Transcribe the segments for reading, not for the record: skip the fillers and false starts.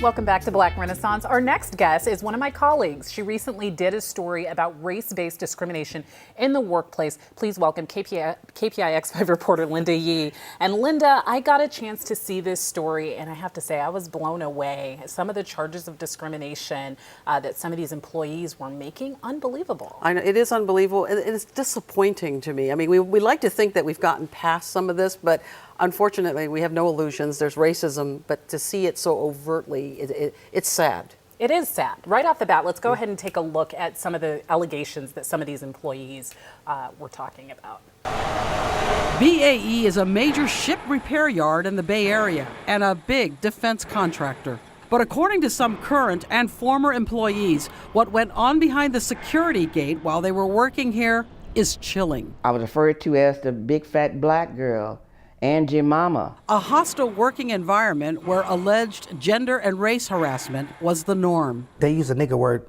Welcome back to Black Renaissance. Our next guest is one of my colleagues. She recently did a story about race-based discrimination in the workplace. Please welcome KPIX 5 reporter Linda Yee. And Linda, I got a chance to see this story, and I have to say I was blown away. Some of the charges of discrimination that some of these employees were making, unbelievable. I know, it is unbelievable. It's disappointing to me. I mean, we like to think that we've gotten past some of this, but unfortunately, we have no illusions. There's racism, but to see it so overtly, it's sad. It is sad. Right off the bat, let's go ahead and take a look at some of the allegations that some of these employees were talking about. BAE is a major ship repair yard in the Bay Area and a big defense contractor. But according to some current and former employees, what went on behind the security gate while they were working here is chilling. I was referred to as the big fat black girl and your mama. A hostile working environment where alleged gender and race harassment was the norm. They use a nigger word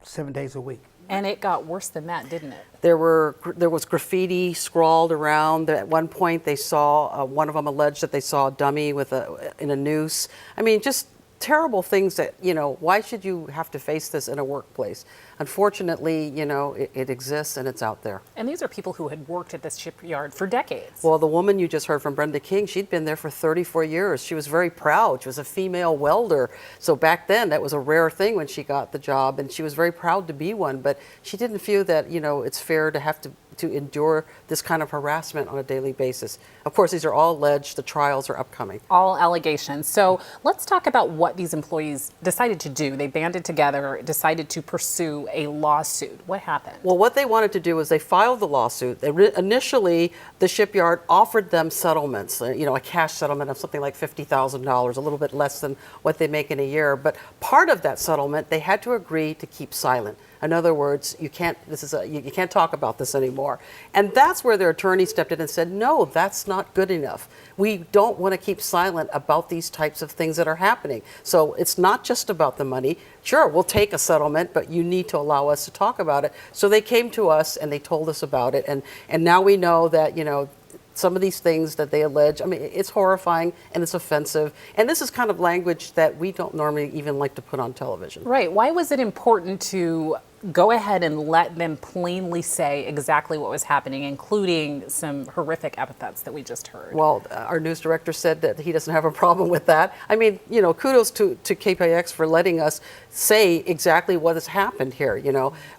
7 days a week. And it got worse than that, didn't it? There was graffiti scrawled around. At one point, they saw one of them alleged that they saw a dummy in a noose. I mean, just terrible things that, why should you have to face this in a workplace? Unfortunately, it exists and it's out there. And these are people who had worked at this shipyard for decades. Well, the woman you just heard from, Brenda King, she'd been there for 34 years. She was very proud. She was a female welder. So back then, that was a rare thing when she got the job, and she was very proud to be one. But she didn't feel that, it's fair to have to endure this kind of harassment on a daily basis. Of course, these are all alleged. The trials are upcoming. All allegations. So let's talk about what these employees decided to do. They banded together, decided to pursue a lawsuit. What happened? Well, what they wanted to do is they filed the lawsuit. Initially, the shipyard offered them settlements, a cash settlement of something like $50,000, a little bit less than what they make in a year. But part of that settlement, they had to agree to keep silent. In other words, you can't talk about this anymore. And that's where their attorney stepped in and said, no, that's not good enough. We don't want to keep silent about these types of things that are happening. So it's not just about the money. Sure, we'll take a settlement, but you need to allow us to talk about it. So they came to us and they told us about it. And now we know that, some of these things that they allege, I mean, it's horrifying and it's offensive. And this is kind of language that we don't normally even like to put on television. Right. Why was it important to go ahead and let them plainly say exactly what was happening, including some horrific epithets that we just heard? Well, our news director said that he doesn't have a problem with that. I mean, kudos to KPIX for letting us say exactly what has happened here.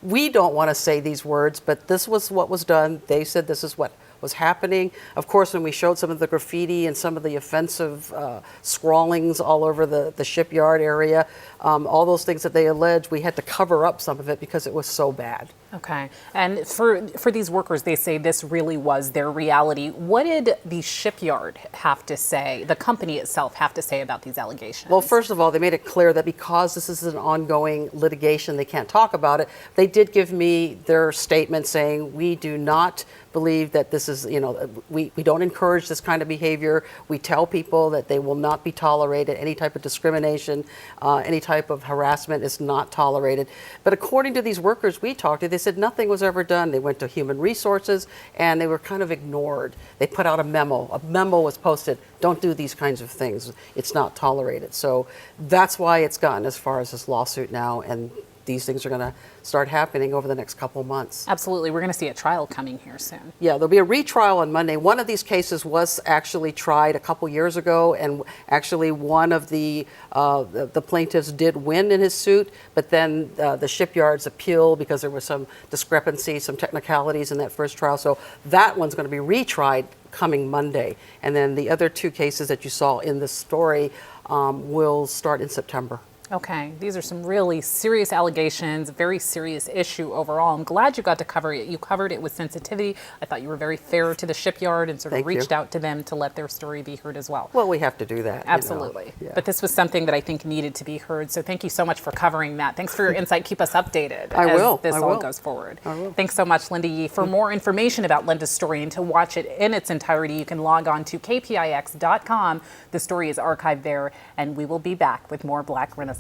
We don't want to say these words, but this was what was done. They said this is what was happening. Of course, when we showed some of the graffiti and some of the offensive scrawlings all over the shipyard area, all those things that they allege, we had to cover up some of it because it was so bad. Okay. And for these workers, they say this really was their reality. What did the shipyard have to say, the company itself have to say about these allegations? Well, first of all, they made it clear that because this is an ongoing litigation, they can't talk about it. They did give me their statement saying, we do not believe that this is, we don't encourage this kind of behavior. We tell people that they will not be tolerated. Any type of discrimination, any type of harassment is not tolerated. But according to these workers we talked to, they said nothing was ever done. They went to human resources and they were kind of ignored. They put out a memo. A memo was posted. Don't do these kinds of things. It's not tolerated. So that's why it's gotten as far as this lawsuit now, and these things are going to start happening over the next couple months. Absolutely. We're going to see a trial coming here soon. Yeah, there'll be a retrial on Monday. One of these cases was actually tried a couple years ago, and actually one of the plaintiffs did win in his suit, but then the shipyards appealed because there was some discrepancy, some technicalities in that first trial. So that one's going to be retried coming Monday. And then the other two cases that you saw in this story will start in September. Okay, these are some really serious allegations, a very serious issue overall. I'm glad you got to cover it. You covered it with sensitivity. I thought you were very fair to the shipyard and sort of reached out to them to let their story be heard as well. Well, we have to do that. Absolutely. Yeah. But this was something that I think needed to be heard. So thank you so much for covering that. Thanks for your insight. Keep us updated as this all goes forward. I will. Thanks so much, Linda Yee. For more information about Linda's story and to watch it in its entirety, you can log on to kpix.com. The story is archived there, and we will be back with more Black Renaissance.